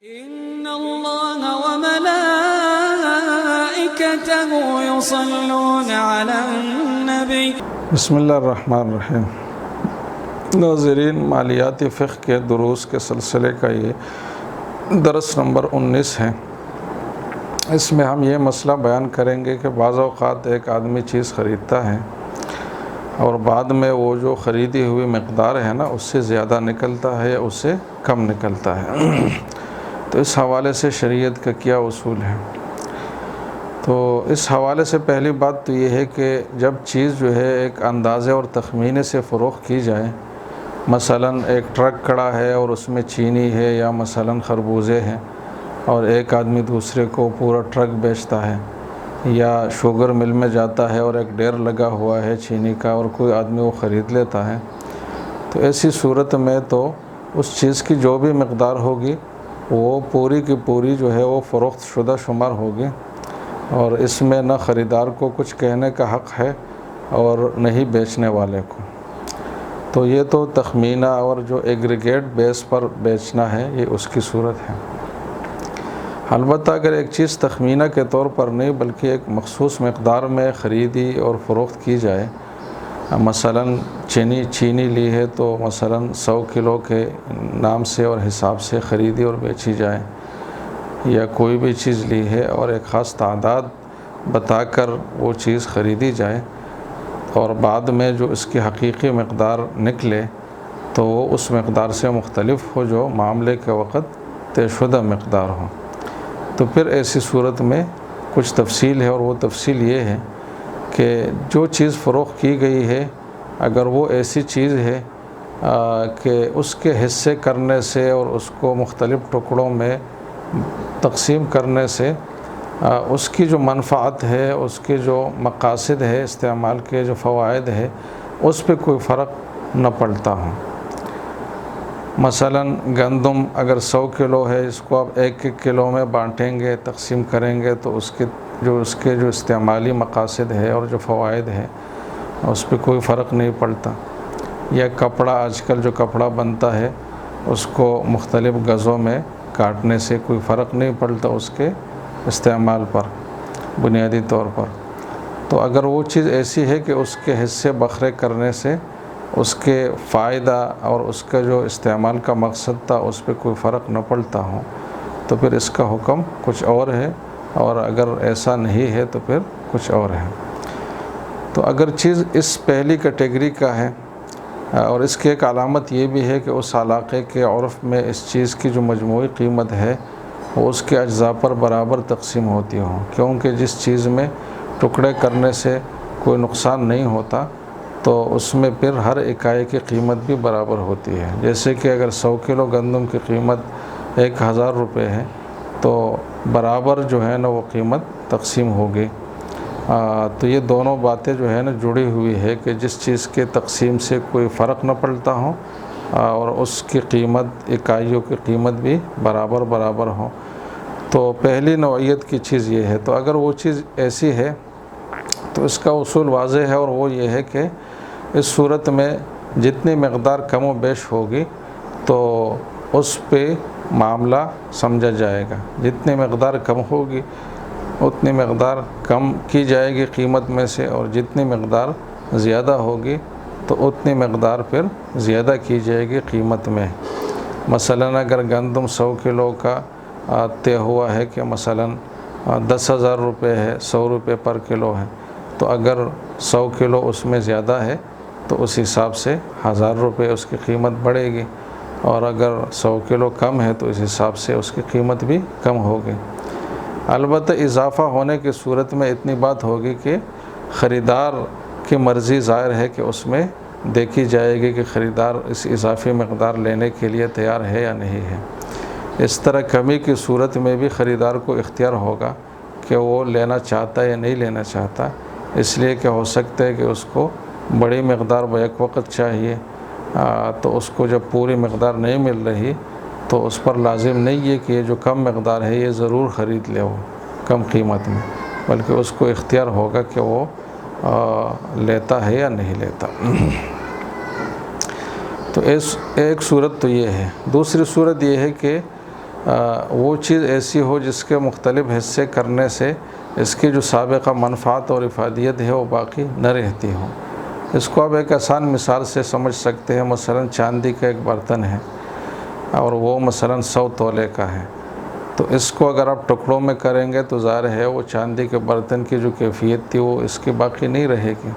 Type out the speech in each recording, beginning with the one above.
إن الله وملائكته يصلون على النبي بسم اللہ الرحمن الرحیم۔ ناظرین، مالیاتی فقہ کے دروس کے سلسلے کا یہ درس نمبر 19 ہے۔ اس میں ہم یہ مسئلہ بیان کریں گے کہ بعض اوقات ایک آدمی چیز خریدتا ہے اور بعد میں وہ جو خریدی ہوئی مقدار ہے نا، اس سے زیادہ نکلتا ہے یا اس سے کم نکلتا ہے، تو اس حوالے سے شریعت کا کیا اصول ہے؟ تو اس حوالے سے پہلی بات تو یہ ہے کہ جب چیز جو ہے ایک اندازے اور تخمینے سے فروخت کی جائے، مثلا ایک ٹرک کھڑا ہے اور اس میں چینی ہے یا مثلا خربوزے ہیں، اور ایک آدمی دوسرے کو پورا ٹرک بیچتا ہے، یا شوگر مل میں جاتا ہے اور ایک ڈیر لگا ہوا ہے چینی کا اور کوئی آدمی وہ خرید لیتا ہے، تو ایسی صورت میں تو اس چیز کی جو بھی مقدار ہوگی وہ پوری کی پوری جو ہے وہ فروخت شدہ شمار ہوگی، اور اس میں نہ خریدار کو کچھ کہنے کا حق ہے اور نہ ہی بیچنے والے کو۔ تو یہ تو تخمینہ اور جو ایگریگیٹ بیس پر بیچنا ہے، یہ اس کی صورت ہے۔ البتہ اگر ایک چیز تخمینہ کے طور پر نہیں بلکہ ایک مخصوص مقدار میں خریدی اور فروخت کی جائے، مثلا چینی لی ہے تو مثلا 100 کلو کے نام سے اور حساب سے خریدی اور بیچی جائے، یا کوئی بھی چیز لی ہے اور ایک خاص تعداد بتا کر وہ چیز خریدی جائے، اور بعد میں جو اس کی حقیقی مقدار نکلے تو وہ اس مقدار سے مختلف ہو جو معاملے کے وقت طے شدہ مقدار ہو، تو پھر ایسی صورت میں کچھ تفصیل ہے، اور وہ تفصیل یہ ہے کہ جو چیز فروخت کی گئی ہے اگر وہ ایسی چیز ہے کہ اس کے حصے کرنے سے اور اس کو مختلف ٹکڑوں میں تقسیم کرنے سے اس کی جو منفعت ہے، اس کے جو مقاصد ہے، استعمال کے جو فوائد ہے، اس پہ کوئی فرق نہ پڑتا ہو۔ مثلا گندم اگر 100 کلو ہے، اس کو آپ 1-1 کلو میں بانٹیں گے، تقسیم کریں گے، تو اس کے جو استعمالی مقاصد ہے اور جو فوائد ہے اس پہ کوئی فرق نہیں پڑتا۔ یا کپڑا، آج کل جو کپڑا بنتا ہے اس کو مختلف گزوں میں کاٹنے سے کوئی فرق نہیں پڑتا اس کے استعمال پر بنیادی طور پر۔ تو اگر وہ چیز ایسی ہے کہ اس کے حصے بکھرے کرنے سے اس کے فائدہ اور اس کا جو استعمال کا مقصد تھا اس پہ کوئی فرق نہ پڑتا ہو، تو پھر اس کا حکم کچھ اور ہے، اور اگر ایسا نہیں ہے تو پھر کچھ اور ہے۔ تو اگر چیز اس پہلی کیٹیگری کا ہے، اور اس کی ایک علامت یہ بھی ہے کہ اس علاقے کے عرف میں اس چیز کی جو مجموعی قیمت ہے وہ اس کے اجزاء پر برابر تقسیم ہوتی ہو، کیونکہ جس چیز میں ٹکڑے کرنے سے کوئی نقصان نہیں ہوتا تو اس میں پھر ہر اکائی کی قیمت بھی برابر ہوتی ہے۔ جیسے کہ اگر 100 کلو گندم کی قیمت 1000 روپے ہے تو برابر جو ہے نا وہ قیمت تقسیم ہوگی۔ تو یہ دونوں باتیں جو ہے نا جڑی ہوئی ہے کہ جس چیز کے تقسیم سے کوئی فرق نہ پڑتا ہو اور اس کی قیمت، اکائیوں کی قیمت بھی برابر ہو، تو پہلی نوعیت کی چیز یہ ہے۔ تو اگر وہ چیز ایسی ہے تو اس کا اصول واضح ہے، اور وہ یہ ہے کہ اس صورت میں جتنی مقدار کم و بیش ہوگی تو اس پہ معاملہ سمجھا جائے گا۔ جتنی مقدار کم ہوگی اتنی مقدار کم کی جائے گی قیمت میں سے، اور جتنی مقدار زیادہ ہوگی تو اتنی مقدار پھر زیادہ کی جائے گی قیمت میں۔ مثلا اگر گندم 100 کلو کا طے ہوا ہے کہ مثلا 10,000 روپے ہے، 100 روپے پر کلو ہے، تو اگر 100 کلو اس میں زیادہ ہے تو اس حساب سے 1000 روپے اس کی قیمت بڑھے گی، اور اگر 100 کلو کم ہے تو اس حساب سے اس کی قیمت بھی کم ہوگی۔ البتہ اضافہ ہونے کی صورت میں اتنی بات ہوگی کہ خریدار کی مرضی ظاہر ہے کہ اس میں دیکھی جائے گی کہ خریدار اس اضافی مقدار لینے کے لیے تیار ہے یا نہیں ہے۔ اس طرح کمی کی صورت میں بھی خریدار کو اختیار ہوگا کہ وہ لینا چاہتا ہے یا نہیں لینا چاہتا، اس لیے کہ ہو سکتا ہے کہ اس کو بڑی مقدار بیک وقت چاہیے، تو اس کو جب پوری مقدار نہیں مل رہی تو اس پر لازم نہیں ہے کہ یہ جو کم مقدار ہے یہ ضرور خرید لے وہ کم قیمت میں، بلکہ اس کو اختیار ہوگا کہ وہ لیتا ہے یا نہیں لیتا۔ تو ایک صورت تو یہ ہے۔ دوسری صورت یہ ہے کہ وہ چیز ایسی ہو جس کے مختلف حصے کرنے سے اس کی جو سابقہ منفعت اور افادیت ہے وہ باقی نہ رہتی ہو۔ اس کو آپ ایک آسان مثال سے سمجھ سکتے ہیں۔ مثلا چاندی کا ایک برتن ہے اور وہ مثلا 100 تولے کا ہے، تو اس کو اگر آپ ٹکڑوں میں کریں گے تو ظاہر ہے وہ چاندی کے برتن کی جو کیفیت تھی وہ اس کی باقی نہیں رہے گی۔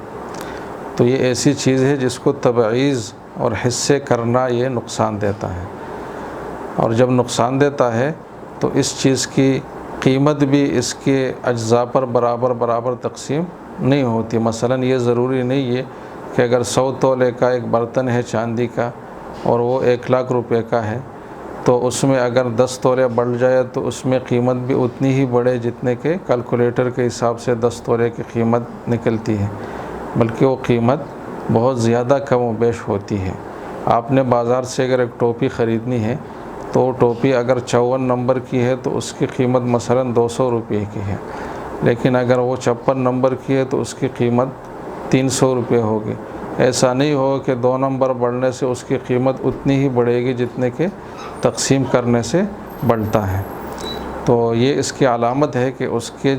تو یہ ایسی چیز ہے جس کو تبعیض اور حصے کرنا یہ نقصان دیتا ہے، اور جب نقصان دیتا ہے تو اس چیز کی قیمت بھی اس کے اجزاء پر برابر تقسیم نہیں ہوتی۔ مثلا یہ ضروری نہیں ہے کہ اگر 100 تولے کا ایک برتن ہے چاندی کا اور وہ 1,00,000 روپے کا ہے، تو اس میں اگر 10 تولے بڑھ جائے تو اس میں قیمت بھی اتنی ہی بڑھے جتنے کہ کیلکولیٹر کے حساب سے 10 تولے کی قیمت نکلتی ہے، بلکہ وہ قیمت بہت زیادہ کم و بیش ہوتی ہے۔ آپ نے بازار سے اگر ایک ٹوپی خریدنی ہے تو وہ ٹوپی اگر 54 نمبر کی ہے تو اس کی قیمت مثلا 200 روپے کی ہے، لیکن اگر وہ 56 نمبر کی ہے تو اس کی قیمت 300 روپے ہوگی۔ ایسا نہیں ہوگا کہ 2 نمبر بڑھنے سے اس کی قیمت اتنی ہی بڑھے گی جتنے کہ تقسیم کرنے سے بڑھتا ہے۔ تو یہ اس کی علامت ہے کہ اس کی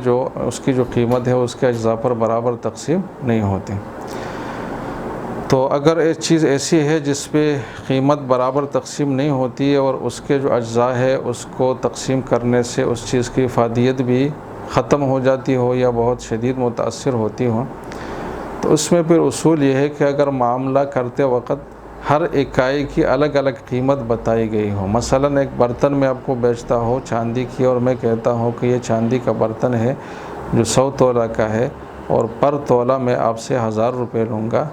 جو قیمت ہے اس کے اجزاء پر برابر تقسیم نہیں ہوتی۔ تو اگر ایک چیز ایسی ہے جس پہ قیمت برابر تقسیم نہیں ہوتی اور اس کے جو اجزاء ہے اس کو تقسیم کرنے سے اس چیز کی افادیت بھی ختم ہو جاتی ہو یا بہت شدید متاثر ہوتی ہو، تو اس میں پھر اصول یہ ہے کہ اگر معاملہ کرتے وقت ہر اکائی کی الگ الگ قیمت بتائی گئی ہو۔ مثلا ایک برتن میں آپ کو بیچتا ہو چاندی کی اور میں کہتا ہوں کہ یہ چاندی کا برتن ہے جو 100 تولہ کا ہے اور پر تولہ میں آپ سے 1000 روپے لوں گا،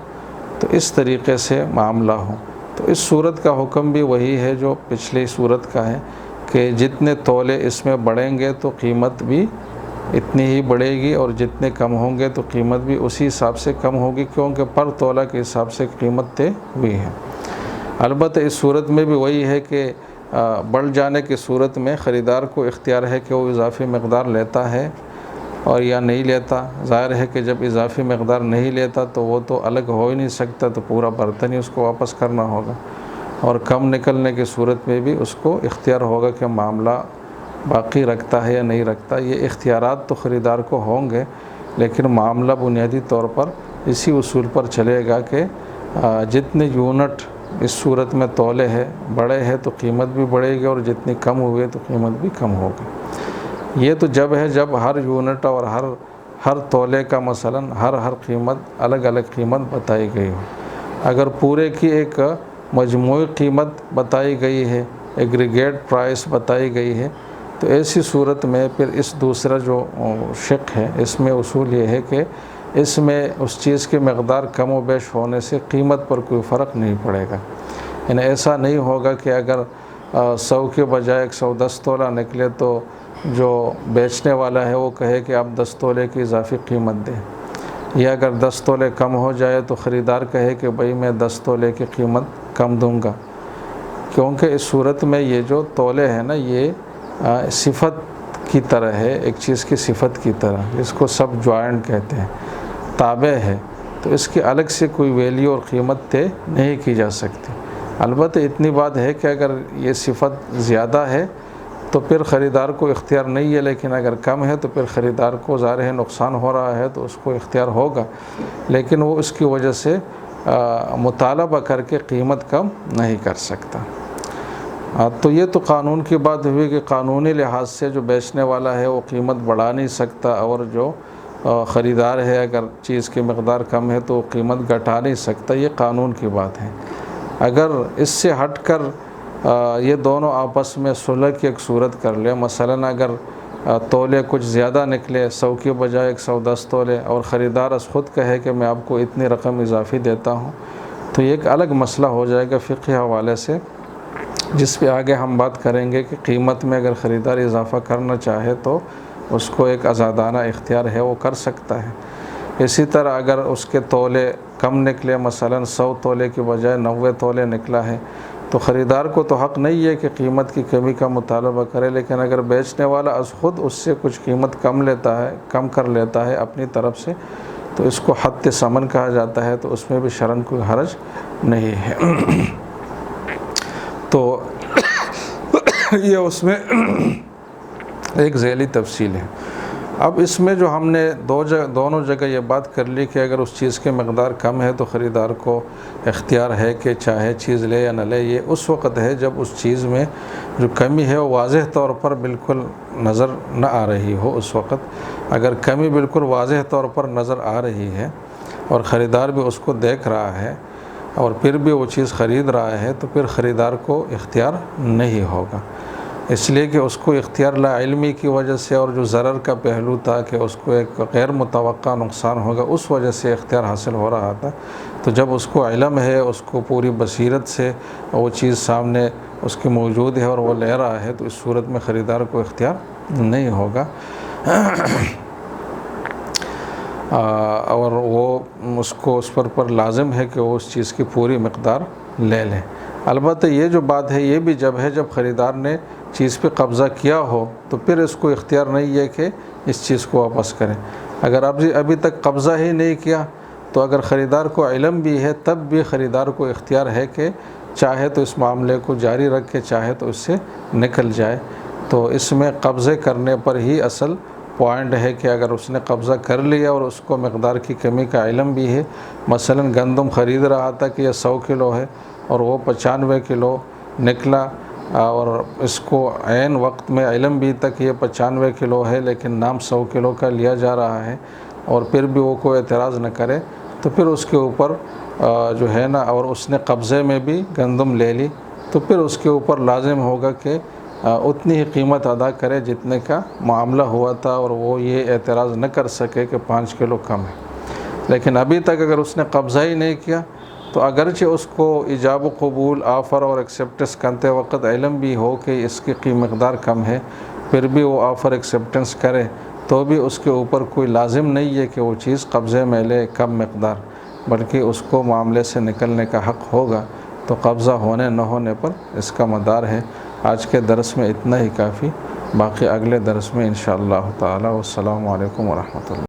تو اس طریقے سے معاملہ ہو۔ تو اس صورت کا حکم بھی وہی ہے جو پچھلی صورت کا ہے کہ جتنے تولے اس میں بڑھیں گے تو قیمت بھی اتنی ہی بڑھے گی، اور جتنے کم ہوں گے تو قیمت بھی اسی حساب سے کم ہوگی، کیونکہ پر تولہ کے حساب سے قیمت طے ہوئی ہے۔ البتہ اس صورت میں بھی وہی ہے کہ بڑھ جانے کی صورت میں خریدار کو اختیار ہے کہ وہ اضافی مقدار لیتا ہے اور یا نہیں لیتا۔ ظاہر ہے کہ جب اضافی مقدار نہیں لیتا تو وہ تو الگ ہو ہی نہیں سکتا، تو پورا برتن ہی اس کو واپس کرنا ہوگا، اور کم نکلنے کی صورت میں بھی اس کو اختیار ہوگا کہ معاملہ باقی رکھتا ہے یا نہیں رکھتا۔ یہ اختیارات تو خریدار کو ہوں گے، لیکن معاملہ بنیادی طور پر اسی اصول پر چلے گا کہ جتنے یونٹ اس صورت میں تولے ہے بڑے ہیں تو قیمت بھی بڑھے گی، اور جتنی کم ہوئے تو قیمت بھی کم ہوگی۔ یہ تو جب ہے جب ہر یونٹ اور ہر تولے کا مثلا ہر قیمت الگ الگ قیمت بتائی گئی ہو۔ اگر پورے کی ایک مجموعی قیمت بتائی گئی ہے، ایگریگیٹ پرائس بتائی گئی ہے، تو ایسی صورت میں پھر اس دوسرا جو شق ہے اس میں اصول یہ ہے کہ اس میں اس چیز کی مقدار کم و بیش ہونے سے قیمت پر کوئی فرق نہیں پڑے گا۔ یعنی ایسا نہیں ہوگا کہ اگر 100 کے بجائے 110 تولہ نکلے تو جو بیچنے والا ہے وہ کہے کہ آپ 10 تولے کی اضافی قیمت دیں، یا اگر 10 تولے کم ہو جائے تو خریدار کہے کہ بھئی میں 10 تولے کی قیمت کم دوں گا، کیونکہ اس صورت میں یہ جو تولے ہیں نا یہ صفت کی طرح ہے، ایک چیز کی صفت کی طرح، اس کو سب جوائنٹ کہتے ہیں، تابع ہے، تو اس کی الگ سے کوئی ویلیو اور قیمت طے نہیں کی جا سکتی۔ البتہ اتنی بات ہے کہ اگر یہ صفت زیادہ ہے تو پھر خریدار کو اختیار نہیں ہے، لیکن اگر کم ہے تو پھر خریدار کو ظاہر ہے نقصان ہو رہا ہے تو اس کو اختیار ہوگا، لیکن وہ اس کی وجہ سے مطالبہ کر کے قیمت کم نہیں کر سکتا۔ تو یہ تو قانون کی بات ہوئی کہ قانونی لحاظ سے جو بیچنے والا ہے وہ قیمت بڑھا نہیں سکتا، اور جو خریدار ہے اگر چیز کی مقدار کم ہے تو قیمت گھٹا نہیں سکتا، یہ قانون کی بات ہے۔ اگر اس سے ہٹ کر یہ دونوں آپس میں صلح کی ایک صورت کر لے، مثلا اگر تولے کچھ زیادہ نکلے، 100 کے بجائے 110 تولے، اور خریدار از خود کہے کہ میں آپ کو اتنی رقم اضافی دیتا ہوں، تو یہ ایک الگ مسئلہ ہو جائے گا فقہی حوالے سے، جس پہ آگے ہم بات کریں گے کہ قیمت میں اگر خریدار اضافہ کرنا چاہے تو اس کو ایک آزادانہ اختیار ہے، وہ کر سکتا ہے۔ اسی طرح اگر اس کے تولے کم نکلے، مثلا 100 تولے کے بجائے 90 تولے نکلا ہے، تو خریدار کو تو حق نہیں ہے کہ قیمت کی کمی کا مطالبہ کرے، لیکن اگر بیچنے والا از خود اس سے کچھ قیمت کم کر لیتا ہے اپنی طرف سے، تو اس کو حد ثمن کہا جاتا ہے، تو اس میں بھی شرعاً کوئی حرج نہیں ہے۔ تو یہ اس میں ایک ذیلی تفصیل ہے۔ اب اس میں جو ہم نے دونوں جگہ یہ بات کر لی کہ اگر اس چیز کی مقدار کم ہے تو خریدار کو اختیار ہے کہ چاہے چیز لے یا نہ لے۔ یہ اس وقت ہے جب اس چیز میں جو کمی ہے وہ واضح طور پر بالکل نظر نہ آ رہی ہو۔ اس وقت اگر کمی بالکل واضح طور پر نظر آ رہی ہے اور خریدار بھی اس کو دیکھ رہا ہے اور پھر بھی وہ چیز خرید رہا ہے تو پھر خریدار کو اختیار نہیں ہوگا، اس لیے کہ اس کو اختیار لا علمی کی وجہ سے اور جو ضرر کا پہلو تھا کہ اس کو ایک غیر متوقع نقصان ہوگا اس وجہ سے اختیار حاصل ہو رہا تھا۔ تو جب اس کو علم ہے، اس کو پوری بصیرت سے وہ چیز سامنے اس کی موجود ہے اور وہ لے رہا ہے، تو اس صورت میں خریدار کو اختیار نہیں ہوگا اور وہ اس پر لازم ہے کہ وہ اس چیز کی پوری مقدار لے لیں۔ البتہ یہ جو بات ہے یہ بھی جب خریدار نے چیز پہ قبضہ کیا ہو تو پھر اس کو اختیار نہیں ہے کہ اس چیز کو واپس کریں۔ اگر ابھی تک قبضہ ہی نہیں کیا تو اگر خریدار کو علم بھی ہے تب بھی خریدار کو اختیار ہے کہ چاہے تو اس معاملے کو جاری رکھے، چاہے تو اس سے نکل جائے۔ تو اس میں قبضے کرنے پر ہی اصل پوائنٹ ہے کہ اگر اس نے قبضہ کر لیا اور اس کو مقدار کی کمی کا علم بھی ہے، مثلا گندم خرید رہا تھا کہ یہ 100 کلو ہے اور وہ 95 کلو نکلا، اور اس کو عین وقت میں علم بھی تک یہ 95 کلو ہے لیکن نام 100 کلو کا لیا جا رہا ہے، اور پھر بھی وہ کوئی اعتراض نہ کرے تو پھر اس کے اوپر جو ہے نا، اور اس نے قبضے میں بھی گندم لے لی تو پھر اس کے اوپر لازم ہوگا کہ اتنی ہی قیمت ادا کرے جتنے کا معاملہ ہوا تھا، اور وہ یہ اعتراض نہ کر سکے کہ 5 کلو کم ہے۔ لیکن ابھی تک اگر اس نے قبضہ ہی نہیں کیا تو اگرچہ اس کو ایجاب و قبول، آفر اور ایکسیپٹنس کرتے وقت علم بھی ہو کہ اس کی مقدار کم ہے، پھر بھی وہ آفر ایکسیپٹنس کرے تو بھی اس کے اوپر کوئی لازم نہیں ہے کہ وہ چیز قبضے میں لے کم مقدار، بلکہ اس کو معاملے سے نکلنے کا حق ہوگا۔ تو قبضہ ہونے نہ ہونے پر اس کا مدار ہے۔ آج کے درس میں اتنا ہی کافی، باقی اگلے درس میں انشاءاللہ تعالی۔ والسلام علیکم ورحمۃ اللہ۔